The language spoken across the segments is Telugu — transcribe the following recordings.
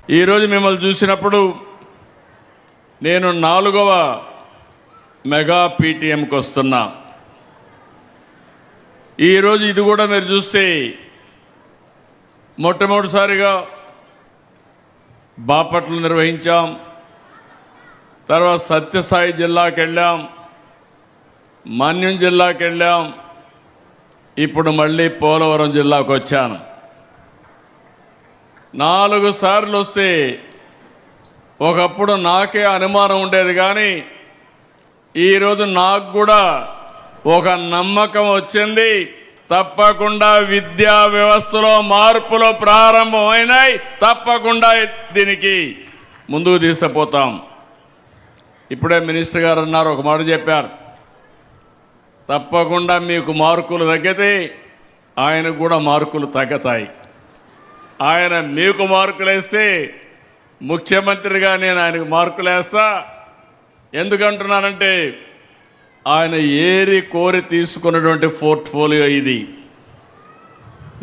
ఈరోజు మిమ్మల్ని చూసినప్పుడు నేను 4వ మెగా పీటీఎంకి వస్తున్నా. ఈరోజు ఇది కూడా మీరు చూస్తే మొట్టమొదటిసారిగా బాపట్ల నిర్వహించాం, తర్వాత సత్యసాయి జిల్లాకి వెళ్ళాం, మన్యం జిల్లాకి వెళ్ళాం, ఇప్పుడు మళ్ళీ పోలవరం జిల్లాకు వచ్చాను. 4 సార్లు వస్తే ఒకప్పుడు నాకే అనుమానం ఉండేది, కానీ ఈరోజు నాకు కూడా ఒక నమ్మకం వచ్చింది. తప్పకుండా విద్యా వ్యవస్థలో మార్పులు ప్రారంభమైనాయి, తప్పకుండా దీనికి ముందుకు తీసుకుపోతాం. ఇప్పుడే మినిస్టర్ గారు అన్నారు, ఒక మాట చెప్పారు, తప్పకుండా మీకు మార్కులు తగ్గితే ఆయనకు కూడా మార్కులు తగ్గుతాయి. ఆయన మీకు మార్కులు వేస్తే ముఖ్యమంత్రిగా నేను ఆయనకు మార్కులు వేస్తా. ఎందుకంటున్నానంటే ఆయన ఏరి కోరి తీసుకున్నటువంటి పోర్ట్ఫోలియో ఇది.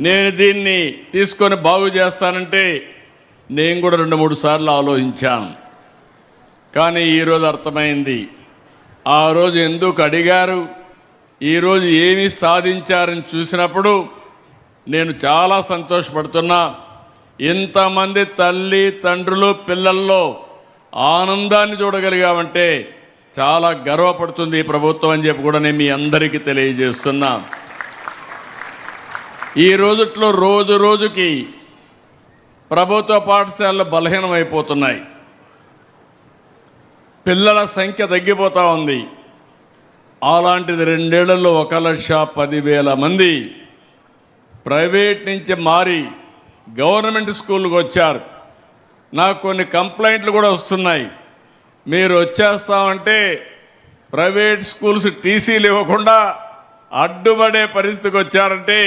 నేను దీన్ని తీసుకొని బాగు చేస్తానంటే నేను కూడా 2-3 సార్లు ఆలోచించాను, కానీ ఈరోజు అర్థమైంది. ఆ రోజు ఎందుకు అడిగారు, ఈరోజు ఏమి సాధించారని చూసినప్పుడు నేను చాలా సంతోషపడుతున్నా. ఇంతమంది తల్లి తండ్రులు పిల్లల్లో ఆనందాన్ని చూడగలిగామంటే చాలా గర్వపడుతుంది ఈ ప్రభుత్వం అని చెప్పి కూడా నేను మీ అందరికీ తెలియజేస్తున్నా. ఈ రోజుట్లో రోజు రోజుకి ప్రభుత్వ పాఠశాలలు బలహీనమైపోతున్నాయి, పిల్లల సంఖ్య తగ్గిపోతూ ఉంది. అలాంటిది 2 ఏళ్లలో 1,10,000 మంది ప్రైవేట్ నుంచి మారి గవర్నమెంట్ స్కూళ్ళకు వచ్చారు. నాకు కొన్ని కంప్లైంట్లు కూడా వస్తున్నాయి, మీరు వచ్చేస్తామంటే ప్రైవేట్ స్కూల్స్ టీసీలు ఇవ్వకుండా అడ్డుపడే పరిస్థితికి వచ్చారంటే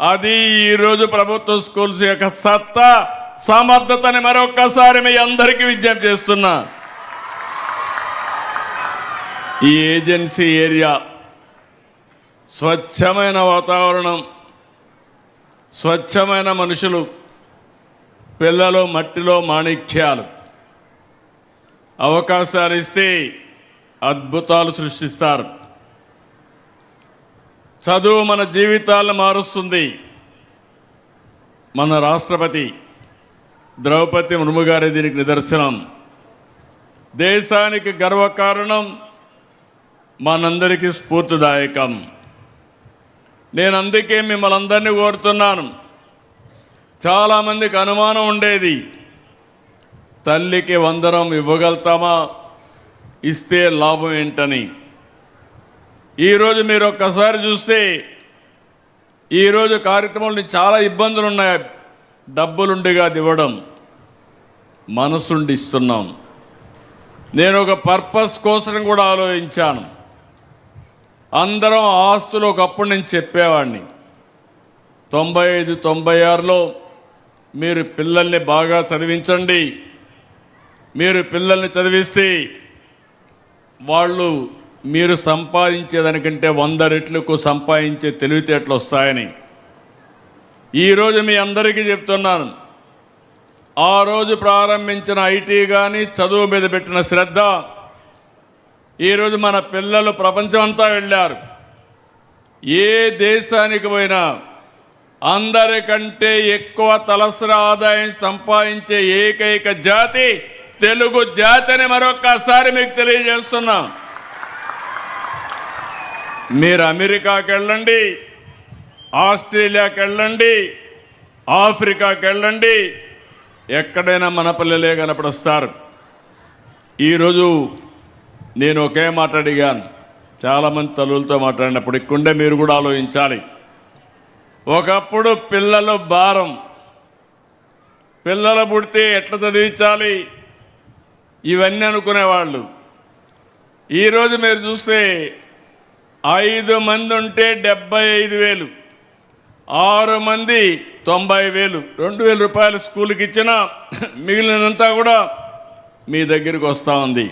అది ఈరోజు ప్రభుత్వ స్కూల్స్ యొక్క సత్తా సమర్థతని మరొక్కసారి మీ అందరికీ విజ్ఞప్తి చేస్తున్నా. ఈ ఏజెన్సీ ఏరియా స్వచ్ఛమైన వాతావరణం, స్వచ్ఛమైన మనుషులు, పిల్లలు మట్టిలో మాణిక్యాలు, అవకాశాలు ఇస్తే అద్భుతాలు సృష్టిస్తారు. చదువు మన జీవితాలను మారుస్తుంది. మన రాష్ట్రపతి ద్రౌపది ముర్ము గారి దీనికి నిదర్శనం. దేశానికి గర్వకారణం, మనందరికీ స్ఫూర్తిదాయకం. నేను అందుకే మిమ్మల్ని అందరినీ కోరుతున్నాను. చాలామందికి అనుమానం ఉండేది, తల్లికి వందనం ఇవ్వగలుగుతామా, ఇస్తే లాభం ఏంటని. ఈరోజు మీరు ఒక్కసారి చూస్తే ఈరోజు కార్యక్రమంలో చాలా ఇబ్బందులు ఉన్నాయి. డబ్బులుండిగా ఇవ్వడం, మనసుండి ఇస్తున్నాం. నేను ఒక పర్పస్ కోసం కూడా ఆలోచించాను. అందరం ఆస్తులు ఒకప్పుడు నేను చెప్పేవాడిని, 95-96లో మీరు పిల్లల్ని బాగా చదివించండి, మీరు పిల్లల్ని చదివిస్తే వాళ్ళు మీరు సంపాదించేదానికంటే 100 రెట్లకు సంపాదించే తెలివితేటలు వస్తాయని ఈరోజు మీ అందరికీ చెప్తున్నాను. ఆ రోజు ప్రారంభించిన ఐటీ కానీ చదువు మీద పెట్టిన శ్రద్ధ, ఈరోజు మన పిల్లలు ప్రపంచం అంతా వెళ్ళారు. ఏ దేశానికి పోయినా అందరికంటే ఎక్కువ తలసరి ఆదాయం సంపాదించే ఏకైక జాతి తెలుగు జాతి అని మరొక్కసారి మీకు తెలియజేస్తున్నా. మీరు అమెరికాకి వెళ్ళండి, ఆస్ట్రేలియాకి వెళ్ళండి, ఆఫ్రికాకి వెళ్ళండి, ఎక్కడైనా మన పిల్లలే కనపడొస్తారు. ఈరోజు నేను ఒకే మాట అడిగాను, చాలామంది తల్లులతో మాట్లాడినప్పుడు ఇక్కడే మీరు కూడా ఆలోచించాలి. ఒకప్పుడు పిల్లలు భారం, పిల్లలు పుడితే ఎట్లా చదివించాలి ఇవన్నీ అనుకునేవాళ్ళు. ఈరోజు మీరు చూస్తే 5 మంది ఉంటే 75,000, 6 మంది 90,000, 2,000 రూపాయలు స్కూల్కి ఇచ్చినా మిగిలినంతా కూడా మీ దగ్గరికి వస్తూ ఉంది.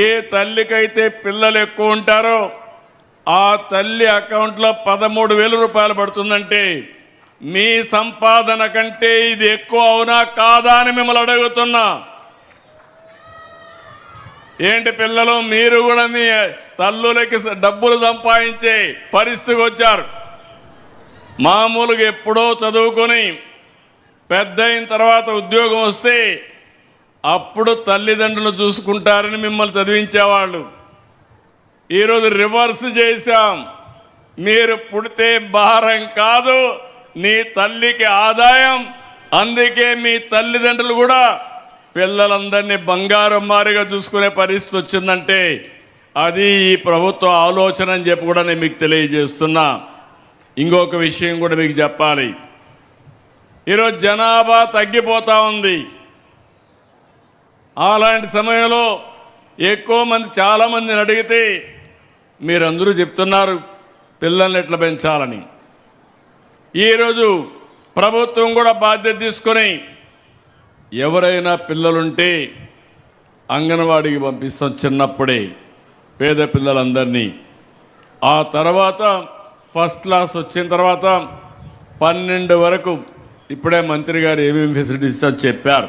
ఏ తల్లికైతే పిల్లలు ఎక్కువ ఉంటారో ఆ తల్లి అకౌంట్లో 13,000 రూపాయలు పడుతుందంటే మీ సంపాదన కంటే ఇది ఎక్కువ అవునా కాదా అని మిమ్మల్ని అడుగుతున్నా. ఏంటి పిల్లలు, మీరు కూడా మీ తల్లులకి డబ్బులు సంపాదించే పరిస్థితికి వచ్చారు. మామూలుగా ఎప్పుడో చదువుకొని పెద్ద అయిన తర్వాత ఉద్యోగం వస్తే అప్పుడు తల్లిదండ్రులు చూసుకుంటారని మిమ్మల్ని చదివించేవాళ్ళు. ఈరోజు రివర్స్ చేశాం. మీరు పుడితే భారం కాదు, నీ తల్లికి ఆదాయం. అందుకే మీ తల్లిదండ్రులు కూడా పిల్లలందరినీ బంగారం మారిగా చూసుకునే పరిస్థితి వచ్చిందంటే అది ఈ ప్రభుత్వ ఆలోచన అని చెప్పి కూడా నేను మీకు తెలియజేస్తున్నా. ఇంకొక విషయం కూడా మీకు చెప్పాలి. ఈరోజు జనాభా తగ్గిపోతూ ఉంది. అలాంటి సమయంలో ఎక్కువ మంది చాలామందిని అడిగితే మీరందరూ చెప్తున్నారు పిల్లల్ని ఎట్లా పెంచాలని. ఈరోజు ప్రభుత్వం కూడా బాధ్యత తీసుకొని ఎవరైనా పిల్లలుంటే అంగన్వాడీకి పంపిస్తాం చిన్నప్పుడే, పేద పిల్లలందరినీ. ఆ తర్వాత ఫస్ట్ క్లాస్ వచ్చిన తర్వాత 12 వరకు ఇప్పుడే మంత్రి గారు ఏమేమి ఫెసిలిటీస్ చెప్పారు.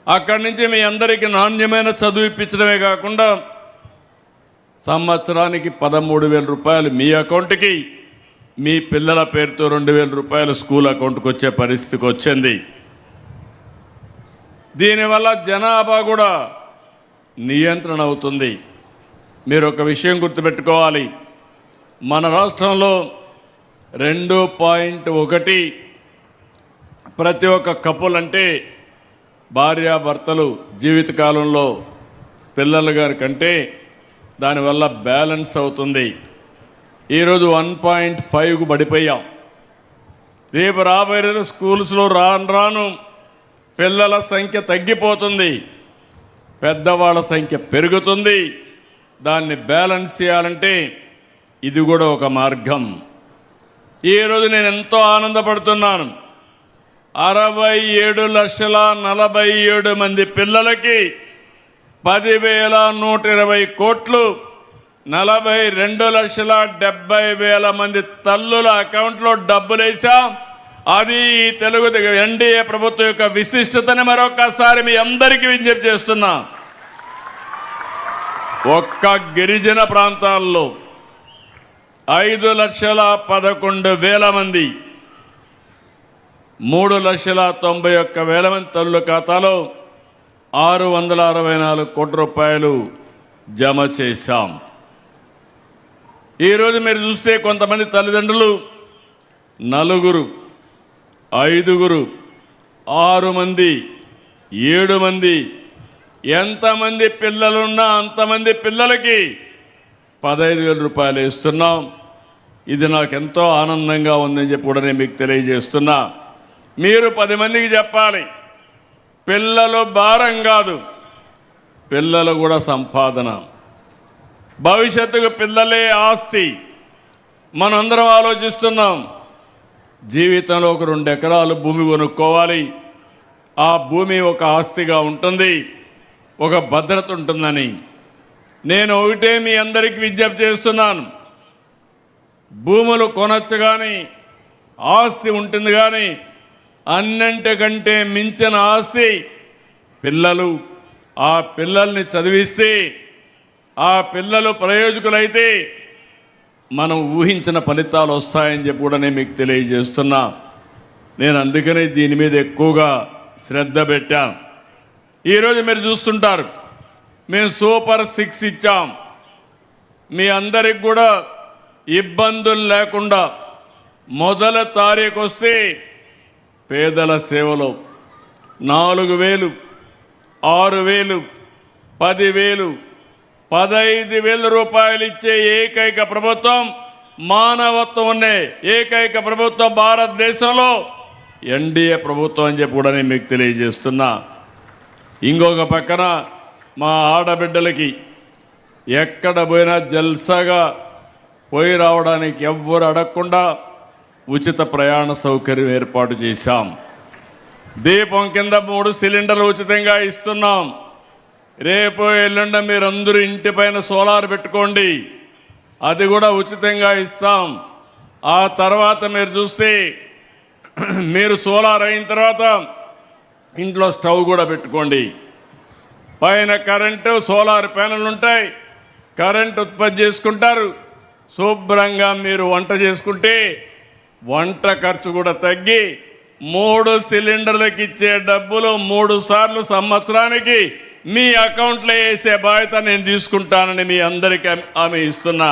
అక్కడి నుంచి మీ అందరికీ నాణ్యమైన చదువు ఇప్పించడమే కాకుండా సంవత్సరానికి 13,000 రూపాయలు మీ అకౌంట్కి, మీ పిల్లల పేరుతో 2,000 రూపాయలు స్కూల్ అకౌంట్కి వచ్చే పరిస్థితికి వచ్చింది. దీనివల్ల జనాభా కూడా నియంత్రణ అవుతుంది. మీరు ఒక విషయం గుర్తుపెట్టుకోవాలి. మన రాష్ట్రంలో 2.1 ప్రతి ఒక్క కపుల్ అంటే భార్యాభర్తలు జీవితకాలంలో పిల్లల గారి కంటే దానివల్ల బ్యాలెన్స్ అవుతుంది. ఈరోజు 1.5కు పడిపోయాం. రేపు రాబోయే స్కూల్స్లో రాను పిల్లల సంఖ్య తగ్గిపోతుంది, పెద్దవాళ్ళ సంఖ్య పెరుగుతుంది. దాన్ని బ్యాలెన్స్ చేయాలంటే ఇది కూడా ఒక మార్గం. ఈరోజు నేను ఎంతో ఆనందపడుతున్నాను. 67,47,000 మంది పిల్లలకి 10,120 కోట్లు, 42,70,000 మంది తల్లుల అకౌంట్లో డబ్బులు వేసాం. అది తెలుగు ఎన్డీఏ ప్రభుత్వం యొక్క విశిష్టతని మరొకసారి మీ అందరికీ విజ్ఞప్తి చేస్తున్నా. ఒక్క గిరిజన ప్రాంతాల్లో 5,11,000 మంది, 3,91,000 మంది తల్లుల ఖాతాలో 664 కోట్ల రూపాయలు జమ చేశాం. ఈరోజు మీరు చూస్తే కొంతమంది తల్లిదండ్రులు 4, 5, 6 మంది, 7 మంది, ఎంతమంది పిల్లలున్నా అంతమంది పిల్లలకి 15,000 రూపాయలు ఇస్తున్నాం. ఇది నాకు ఎంతో ఆనందంగా ఉందని చెప్పి కూడా నేను మీకు తెలియజేస్తున్నా. మీరు 10 మందికి చెప్పాలి, పిల్లలు భారం కాదు, పిల్లలు కూడా సంపాదన. భవిష్యత్తుకు పిల్లలే ఆస్తి. మనందరం ఆలోచిస్తున్నాం, జీవితంలో ఒక 2 ఎకరాలు భూమి కొనుక్కోవాలి, ఆ భూమి ఒక ఆస్తిగా ఉంటుంది, ఒక భద్రత ఉంటుందని. నేను ఒకటే మీ అందరికీ విజ్ఞప్తి చేస్తున్నాను, భూములు కొనొచ్చు కానీ ఆస్తి ఉంటుంది, కానీ అన్నింటికంటే మించిన ఆస్తి పిల్లలు. ఆ పిల్లల్ని చదివిస్తే ఆ పిల్లలు ప్రయోజకులైతే మనం ఊహించిన ఫలితాలు వస్తాయని చెప్పి కూడా నేను మీకు తెలియజేస్తున్నా. నేను అందుకనే దీని మీద ఎక్కువగా శ్రద్ధ పెట్టాను. ఈరోజు మీరు చూస్తుంటారు, మేము సూపర్ 6 ఇచ్చాం. మీ అందరికి కూడా ఇబ్బందులు లేకుండా మొదటి తారీఖు వస్తే పేదల సేవలో 4,000, 6,000, 10,000, 15,000 రూపాయలు ఇచ్చే ఏకైక ప్రభుత్వం, మానవత్వం ఉండే ఏకైక ప్రభుత్వం భారతదేశంలో ఎన్డీఏ ప్రభుత్వం అని చెప్పి కూడా నేను మీకు తెలియజేస్తున్నా. ఇంకొక పక్కన మా ఆడబిడ్డలకి ఎక్కడ పోయినా జల్సాగా పోయి రావడానికి ఎవ్వరు అడగకుండా ఉచిత ప్రయాణ సౌకర్యం ఏర్పాటు చేశాం. దీపం కింద 3 సిలిండర్లు ఉచితంగా ఇస్తున్నాం. రేపు ఎల్లుండ మీరందరూ ఇంటిపైన సోలార్ పెట్టుకోండి, అది కూడా ఉచితంగా ఇస్తాం. ఆ తర్వాత మీరు చూస్తే మీరు సోలార్ అయిన తర్వాత ఇంట్లో స్టవ్ కూడా పెట్టుకోండి. పైన కరెంటు సోలార్ ప్యానెల్ ఉంటాయి, కరెంట్ ఉత్పత్తి చేసుకుంటారు. శుభ్రంగా మీరు వంట చేసుకుంటే వంట ఖర్చు కూడా తగ్గి 3 సిలిండర్లకు ఇచ్చే డబ్బులు 3 సార్లు సంవత్సరానికి మీ అకౌంట్లో వేసే బాధ్యత నేను తీసుకుంటానని మీ అందరికీ హామీ ఇస్తున్నా.